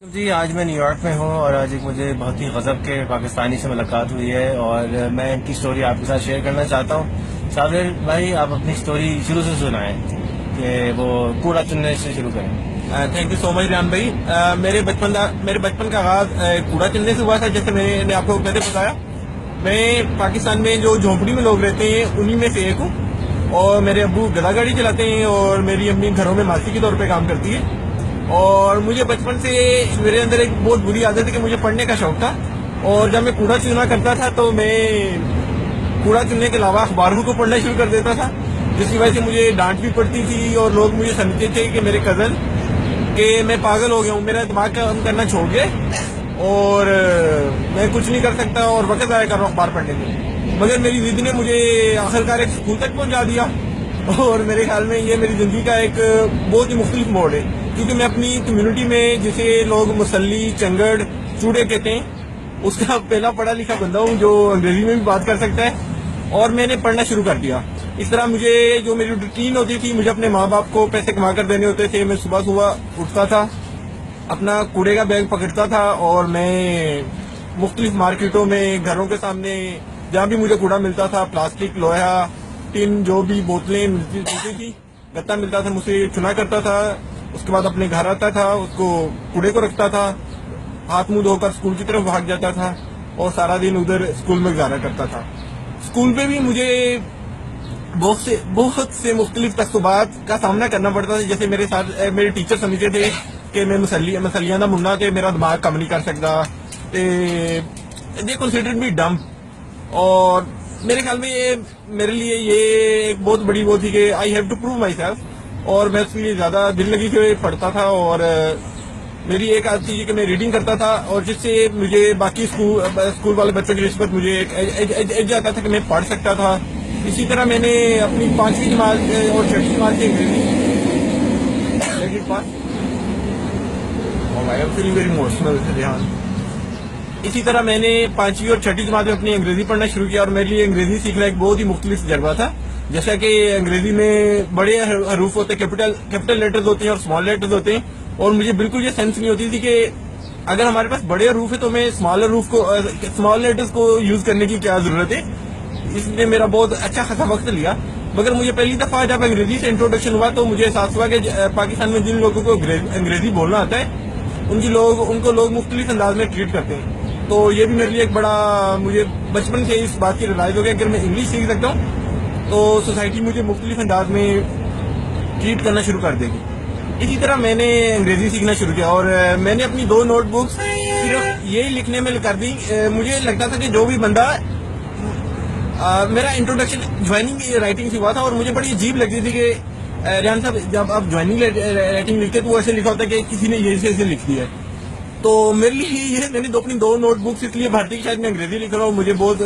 جی آج میں new York میں ہوں اور آج ایک مجھے بہت ہی غضب کے پاکستانی سے ملاقات ہوئی ہے اور میں ان کی سٹوری آپ کے ساتھ شیئر کرنا چاہتا ہوں۔ صابر بھائی آپ اپنی سٹوری شروع سے سنائیں کہ وہ کوڑا چننے سے شروع کریں۔ تھینک یو سو مچ ریان بھائی۔ میرے بچپن کا آغاز کوڑا چننے سے ہوا تھا، جیسے میں نے آپ کو پہلے بتایا۔ میں پاکستان میں جو جھونپڑی میں لوگ رہتے ہیں انہی میں سے ایک ہوں، اور میرے ابو گدا گاڑی چلاتے ہیں اور میری امی گھروں میں ماسی کے طور پہ کام کرتی ہے۔ اور مجھے بچپن سے میرے اندر ایک بہت بری عادت ہے کہ مجھے پڑھنے کا شوق تھا، اور جب میں کوڑا چنا کرتا تھا تو میں کوڑا چننے کے علاوہ اخباروں کو پڑھنا شروع کر دیتا تھا، جس کی وجہ سے مجھے ڈانٹ بھی پڑتی تھی اور لوگ مجھے سمجھتے تھے کہ میرے کزن کہ میں پاگل ہو گیا ہوں، میرا دماغ کام کرنا چھوڑ گئے اور میں کچھ نہیں کر سکتا اور وقت ضائع کر رہا ہوں اخبار پڑھنے میں۔ مگر میری ضد نے مجھے آخرکار ایک اسکول تک پہنچا دیا، اور میرے خیال میں یہ میری زندگی کا ایک بہت ہی مختلف موڑ ہے، کیونکہ میں اپنی کمیونٹی میں جسے لوگ مسلی، چنگڑ، چوڑے کہتے ہیں، اس کا پہلا پڑھا لکھا بندہ ہوں جو انگریزی میں بھی بات کر سکتا ہے، اور میں نے پڑھنا شروع کر دیا۔ اس طرح مجھے جو میری روٹین ہوتی تھی، مجھے اپنے ماں باپ کو پیسے کما کر دینے ہوتے تھے۔ میں صبح اٹھتا تھا، اپنا کوڑے کا بیگ پکڑتا تھا اور میں مختلف مارکیٹوں میں، گھروں کے سامنے جہاں بھی مجھے کوڑا ملتا تھا، پلاسٹک، لوہا، ٹن، جو بھی بوتلیں ملتی تھی، گتا ملتا تھا، مجھ سے چنا کرتا تھا۔ اس کے بعد اپنے گھر آتا تھا، اس کو کوڑے کو رکھتا تھا، ہاتھ منہ دھو کر اسکول کی طرف بھاگ جاتا تھا اور سارا دن ادھر اسکول میں گزارا کرتا تھا۔ اسکول پہ بھی مجھے بہت سے مختلف تعصبات کا سامنا کرنا پڑتا تھا، جیسے میرے ٹیچر سمجھتے تھے کہ میں مسلیانہ منہ کہ میرا دماغ کم نہیں کر سکتا، دے کنسیڈرڈ می ڈم، اور میرے خیال میں میرے لیے یہ ایک بہت بڑی وہ تھی کہ I have to prove myself, اور میں اس کے لیے زیادہ دل لگی سے پڑھتا تھا۔ اور میری ایک عادت تھی کہ میں ریڈنگ کرتا تھا، اور جس سے مجھے باقی اسکول والے بچوں کی نسبت مجھے ایک ایج آتا تھا کہ میں پڑھ سکتا تھا۔ اسی طرح میں نے اپنی 5ویں جماعت اور 6ٹھی جماعت کی انگریزی اسی طرح میں نے 5ویں اور 6ٹھی جماعت میں اپنی انگریزی پڑھنا شروع کیا، اور میرے لیے انگریزی سیکھنا ایک بہت ہی مختلف تجربہ تھا۔ جیسا کہ انگریزی میں بڑے حروف ہوتے ہیں، کیپٹل لیٹرز ہوتے ہیں اور اسمال لیٹرز ہوتے ہیں، اور مجھے بالکل یہ سینس نہیں ہوتی تھی کہ اگر ہمارے پاس بڑے حروف ہے تو میں اسمال لیٹرز کو یوز کرنے کی کیا ضرورت ہے۔ اس نے میرا بہت اچھا خاصا وقت لیا، مگر مجھے پہلی دفعہ جب انگریزی سے انٹروڈکشن ہوا تو مجھے احساس ہوا کہ پاکستان میں جن لوگوں کو انگریزی بولنا آتا ہے ان کو لوگ مختلف انداز میں ٹریٹ کرتے ہیں۔ تو یہ بھی میرے لیے ایک بڑا، مجھے بچپن سے اس بات کی ریلائز ہو گیا کہ اگر میں انگلش سیکھ سکتا ہوں تو سوسائٹی مجھے مختلف انداز میں ٹریٹ کرنا شروع کر دے گی۔ اسی طرح میں نے انگریزی سیکھنا شروع کیا، اور میں نے اپنی 2 نوٹ بکس صرف یہی لکھنے میں کر دی۔ مجھے لگتا تھا کہ جو بھی بندہ میرا انٹروڈکشن جوائننگ رائٹنگ سے ہوا تھا، اور مجھے بڑی عجیب لگتی تھی کہ ریحان صاحب جب آپ جوائننگ رائٹنگ لکھتے تو وہ ایسے لکھا ہوتا ہے کہ کسی نے یہ ایسے لکھ دیا ہے۔ تو میرے لیے یہ میں نے اپنی 2 نوٹ بکس اس لیے بھرتی کہ شاید میں انگریزی لکھ رہا ہوں۔ مجھے بہت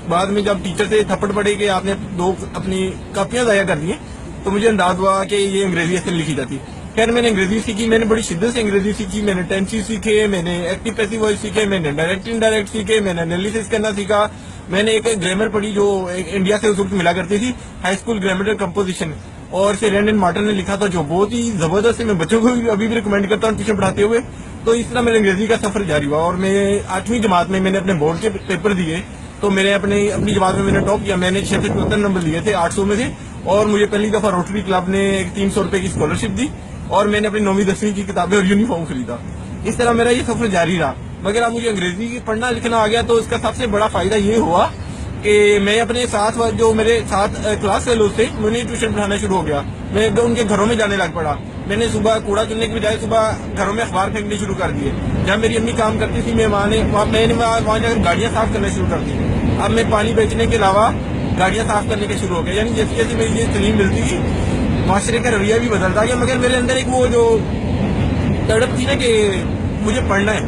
بعد میں جب ٹیچر سے تھپڑ پڑے کہ آپ نے 2 اپنی کاپیاں ضائع کر دی ہیں، تو مجھے انداز ہوا کہ یہ انگریزی ایسے لکھی جاتی۔ خیر میں نے انگریزی سیکھی، میں نے بڑی شدت سے انگریزی سیکھی، میں نے ٹینسز سیکھے، میں نے ایکٹیو پیسو وائس سیکھے، میں نے ڈائریکٹ انڈائریکٹ سیکھے، میں نے انالیسس کرنا سیکھا۔ میں نے ایک گرامر پڑھی جو انڈیا سے اس وقت ملا کرتی تھی، ہائی اسکول گرامر کمپوزیشن، اور اسے رینڈن مارٹن نے لکھا تھا، جو بہت ہی زبردست ہے۔ میں بچوں کو ابھی بھی ریکمینڈ کرتا ہوں ٹیوشن پڑھاتے ہوئے۔ تو اس طرح میرے انگریزی کا سفر جاری ہوا، اور میں 8ویں جماعت میں نے اپنے بورڈ کے پیپر دیے تو میں نے اپنی جماعت میں نے ٹاپ کیا۔ میں نے 674 نمبر لیے تھے 800 میں سے، اور مجھے پہلی دفعہ روٹری کلب نے 300 روپے کی اسکالرشپ دی، اور میں نے اپنی 9ویں 10ویں کی کتابیں اور یونیفارم خریدا۔ اس طرح میرا یہ سفر جاری رہا، مگر اب مجھے انگریزی پڑھنا لکھنا آ گیا تو اس کا سب سے بڑا فائدہ یہ ہوا کہ میں اپنے ساتھ جو میرے ساتھ کلاس فیلوز تھے انہیں ٹیوشن پڑھانا شروع ہو گیا۔ میں ان کے گھروں میں جانے لگ پڑا۔ میں نے صبح کوڑا چننے کی بجائے صبح گھروں میں اخبار پھینکنے شروع کر دیے۔ جب میری امی کام کرتی تھی میں نے وہاں جا کر گاڑیاں صاف کرنا شروع کر دی۔ اب میں پانی بیچنے کے علاوہ گاڑیاں صاف کرنے کے شروع ہو گیا، یعنی جیسے جیسے میری یہ تعلیم ملتی تھی معاشرے کا رویہ بھی بدلتا گیا، مگر میرے اندر ایک وہ جو تڑپ تھی نا کہ مجھے پڑھنا ہے،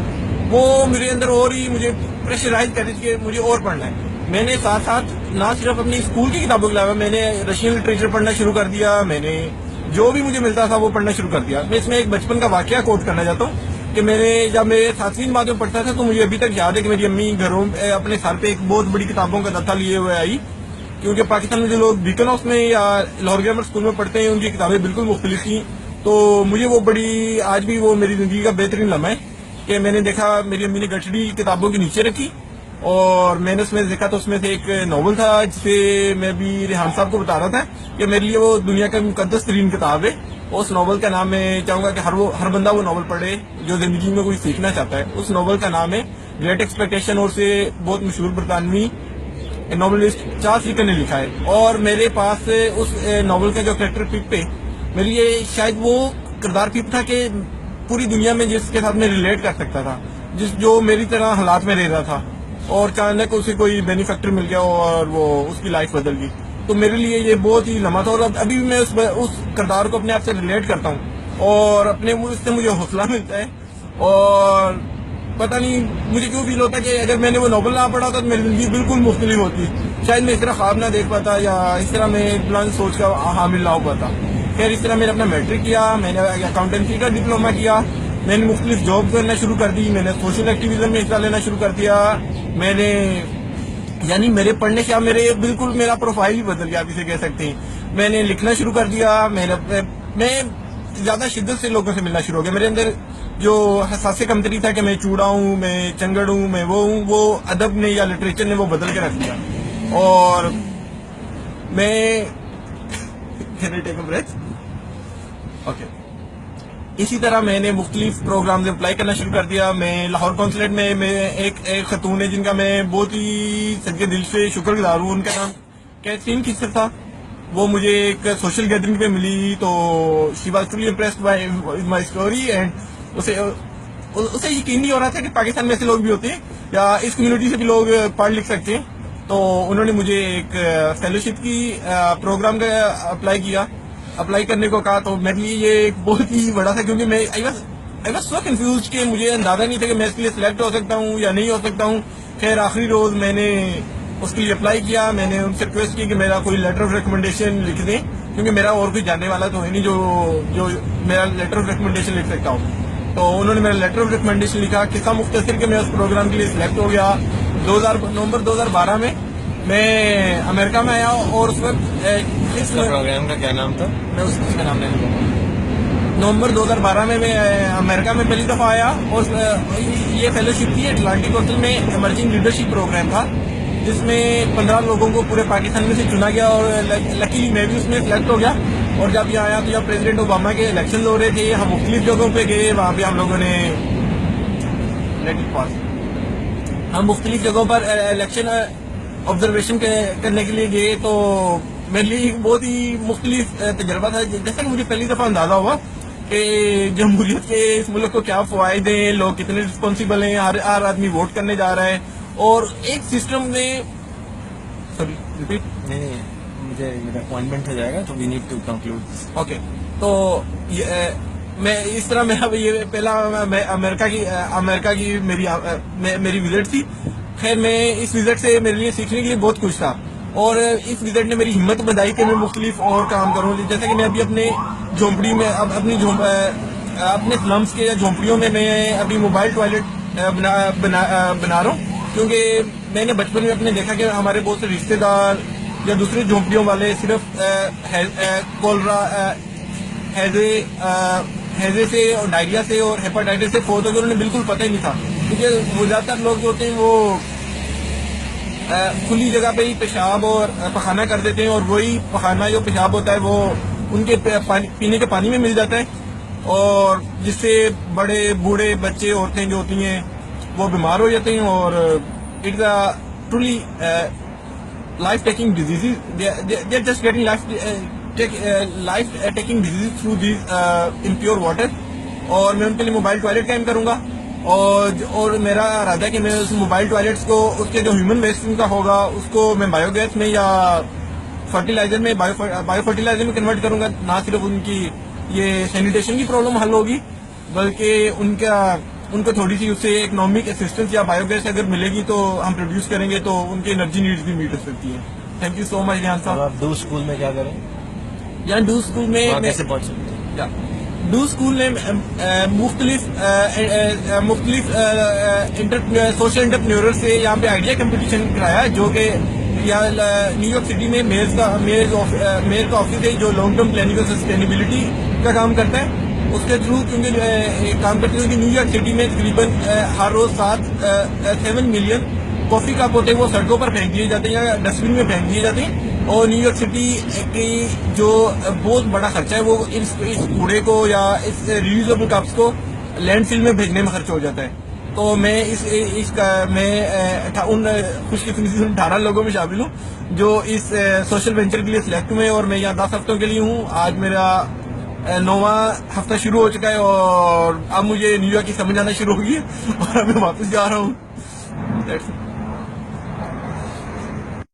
وہ میرے اندر اور ہی مجھے پریشرائز کر رہی تھی کہ مجھے اور پڑھنا ہے۔ میں نے ساتھ ساتھ نہ صرف اپنی اسکول کی کتابوں کے علاوہ میں نے رشین لٹریچر پڑھنا شروع کر دیا، میں نے جو بھی مجھے ملتا تھا وہ پڑھنا شروع کر دیا۔ میں اس میں ایک بچپن کا واقعہ کوٹ کرنا چاہتا ہوں کہ جب میں 7ویں جماعت میں پڑھتا تھا تو مجھے ابھی تک یاد ہے کہ میری امی گھروں اپنے سر پہ ایک بہت بڑی کتابوں کا دستہ لیے ہوئے آئی، کیونکہ پاکستان میں جو لوگ بیکن ہاؤس میں یا لاہور گرامر اسکول میں پڑھتے ہیں ان کی کتابیں بالکل مختلف تھیں۔ تو مجھے وہ آج بھی وہ میری زندگی کا بہترین لمحہ ہے کہ میں نے دیکھا میری امی نے گٹھڑی کتابوں کے نیچے رکھی اور میں نے اس میں دیکھا تو اس میں سے ایک ناول تھا جسے میں بھی ریحان صاحب کو بتا رہا تھا کہ میرے لیے وہ دنیا کا مقدس ترین کتاب ہے. اس ناول کا نام میں چاہوں گا کہ ہر بندہ وہ ناول پڑھے جو زندگی میں کوئی سیکھنا چاہتا ہے. اس ناول کا نام ہے گریٹ ایکسپیکٹیشن اور اسے بہت مشہور برطانوی ناولسٹ چارلس ڈیکن نے لکھا ہے. اور میرے پاس اس ناول کا جو کریکٹر پک پہ میرے لیے شاید وہ کردار پک تھا کہ پوری دنیا میں جس کے ساتھ میں ریلیٹ کر سکتا تھا, جو میری طرح حالات میں رہ رہا تھا اور اچانک اسے کوئی بینیفیکٹر مل گیا اور وہ اس کی لائف بدل گئی. تو میرے لیے یہ بہت ہی لمحہ تھا اور ابھی بھی میں اس کردار کو اپنے آپ سے ریلیٹ کرتا ہوں اور اپنے اس سے مجھے حوصلہ ملتا ہے. اور پتہ نہیں مجھے کیوں فیل ہوتا ہے کہ اگر میں نے وہ ناول نہ پڑھا ہوتا تو میری زندگی بالکل مختلف ہوتی, شاید میں اس طرح خواب نہ دیکھ پاتا یا اس طرح میں پلان سوچ کا حامل نہ ہو پاتا. خیر اس طرح میں نے اپنا میٹرک کیا, میں نے اکاؤنٹنسی کا ڈپلوما کیا, میں نے مختلف جاب کرنا شروع کر دی, میں نے سوشل ایکٹیویزم میں حصہ لینا شروع کر دیا. میں نے یعنی میرے پڑھنے سے میرے بالکل میرا پروفائل ہی بدل گیا آپ اسے کہہ سکتے ہیں. میں نے لکھنا شروع کر دیا, میں زیادہ شدت سے لوگوں سے ملنا شروع ہو گیا. میرے اندر جو حساس کمتری تھا کہ میں چوڑا ہوں, میں چنگڑ ہوں, میں وہ ہوں, وہ ادب نے یا لٹریچر نے وہ بدل کے رکھ دیا. اور میں اسی طرح میں نے مختلف پروگرام میں اپلائی کرنا شروع کر دیا. میں لاہور کونسلیٹ میں ایک خاتون ہے جن کا میں بہت ہی سچے دل سے شکر گزار ہوں, ان کا نام کیترین کسر تھا. وہ مجھے ایک سوشل گیدرنگ پہ ملی تو she was truly impressed by my story and اسے یقین نہیں ہو رہا تھا کہ پاکستان میں ایسے لوگ بھی ہوتے ہیں یا اس کمیونٹی سے بھی لوگ پڑھ لکھ سکتے ہیں. تو انہوں نے مجھے ایک فیلوشپ کی پروگرام کا اپلائی کرنے کو کہا. تو میرے لیے یہ ایک بہت ہی بڑا تھا کیونکہ میں آئی واز سو کنفیوزڈ کہ مجھے اندازہ نہیں تھا کہ میں اس کے لیے سلیکٹ ہو سکتا ہوں یا نہیں ہو سکتا ہوں. خیر آخری روز میں نے اس کے لیے اپلائی کیا. میں نے ان سے ریکویسٹ کی کہ میرا کوئی لیٹر آف ریکمنڈیشن لکھ دیں کیونکہ میرا اور کوئی جاننے والا تو ہے نہیں جو میرا لیٹر آف ریکمنڈیشن لکھ سکتا ہوں. تو انہوں نے میرا لیٹر آف ریکمنڈیشن لکھا. قصہ مختصر کہ میں اس پروگرام کے لیے سلیکٹ ہو گیا. نومبر 2012 میں امریکہ میں آیا اور اس وقت اس پروگرام کا کیا نام تھا؟ میں اس کا نام نہیں لوں گا. نومبر 2012 میں امریکہ میں پہلی دفعہ آیا اور یہ فیلوشپ تھی اٹلانٹک ہوٹل میں ایمرجنگ لیڈرشپ پروگرام تھا جس میں 15 لوگوں کو پورے پاکستان میں سے چنا گیا اور لکیلی میں بھی اس میں سلیکٹ ہو گیا. اور جب یہاں آیا تو جب پریزیڈنٹ اوباما کے الیکشن ہو رہے تھے ہم مختلف جگہوں پہ گئے. وہاں پہ ہم لوگوں نے مختلف جگہوں پر الیکشن آبزرویشن کرنے کے لیے گئے. تو میرے لیے بہت ہی مختلف تجربہ تھا. جیسا کہ مجھے پہلی دفعہ اندازہ ہوا کہ جمہوریت کے اس ملک کو کیا فوائد ہیں, لوگ کتنے رسپانسیبل ہیں, ہر آدمی ووٹ کرنے جا رہا ہے اور ایک سسٹم نے مجھے میرا اپوائنٹمنٹ ہو جائے گا تو we need to conclude. Okay. تو میں اس طرح میرا یہ پہلا امریکہ کی میری وزٹ تھی. خیر میں اس وزٹ سے میرے لیے سیکھنے کے لیے بہت کچھ تھا اور اس وزٹ نے میری ہمت بندائی کہ میں مختلف اور کام کروں. جیسا کہ میں ابھی اپنے جھونپڑی میں اپنے سلمس کے یا جھونپڑیوں میں ابھی موبائل ٹوائلٹ بنا رہا ہوں کیونکہ میں نے بچپن میں اپنے دیکھا کہ ہمارے بہت سے رشتے دار یا دوسرے جھونپڑیوں والے صرف کولرا ہیزے سے اور ڈائریا سے اور ہیپاٹائٹس سے فوت ہو گئے. انہوں نے بالکل پتہ ہی نہیں تھا کیونکہ وہ زیادہ تر لوگ جو ہوتے ہیں وہ کھلی جگہ پہ ہی پیشاب اور پخانہ کر دیتے ہیں اور وہی پخانہ جو پیشاب ہوتا ہے وہ ان کے پینے کے پانی میں مل جاتا ہے اور جس سے بڑے بوڑھے بچے عورتیں جو ہوتی ہیں وہ بیمار ہو جاتے ہیں اور it's a truly life taking disease. They are just getting life taking disease through these impure water. اور میں ان کے لیے موبائل ٹوائلٹ قائم کروں گا اور میرا ارادہ ہے کہ میں اس موبائل ٹوائلٹس کو اس کے جو ہیومن ویسٹ ان کا ہوگا اس کو میں بایو گیس میں یا فرٹیلائزر میں بایو فرٹیلائزر میں کنورٹ کروں گا. نہ صرف ان کی یہ سینیٹیشن کی پرابلم حل ہوگی بلکہ ان کو تھوڑی سی اس سے اکنامک اسسٹنس یا بایو گیس اگر ملے گی تو ہم پروڈیوس کریں گے تو ان کی انرجی نیڈز بھی میٹ ہو سکتی ہیں. تھینک یو سو مچ ریحان صاحب. آپ ڈو اسکول میں کیا کریں؟ یہاں ڈو اسکول میں کیسے پہنچ سکتے ہیں؟ ڈو اسکول نے مختلف سوشل انٹرپرینور سے یہاں پہ آئیڈیا کمپٹیشن کرایا جو کہ نیو یارک سٹی میں میئر کا آفس ہے جو لانگ ٹرم پلاننگ اور سسٹینیبلٹی کا کام کرتا ہے. اس کے تھرو کیونکہ کام کرتی ہوں کہ نیو یارک سٹی میں تقریباً ہر روز 7 ملین کافی کپ ہوتے ہیں وہ سڑکوں پر پھینک دیے جاتے ہیں یا ڈسٹ بن میں پھینک دیے جاتے ہیں. اور نیو یارک سٹی کی جو بہت بڑا خرچہ ہے وہ اس کوڑے کو یا اس ریوزیبل کپس کو لینڈ فل میں بھیجنے میں خرچ ہو جاتا ہے. تو میں ان خوش قسمتی 18 لوگوں میں شامل ہوں جو اس سوشل وینچر کے لیے سلیکٹ ہوئے, اور میں یہاں 10 ہفتوں کے لیے ہوں. آج میرا 9واں ہفتہ شروع ہو چکا ہے اور اب مجھے نیو یارک کی سمجھ آنا شروع ہوگی اور اب میں واپس جا رہا ہوں.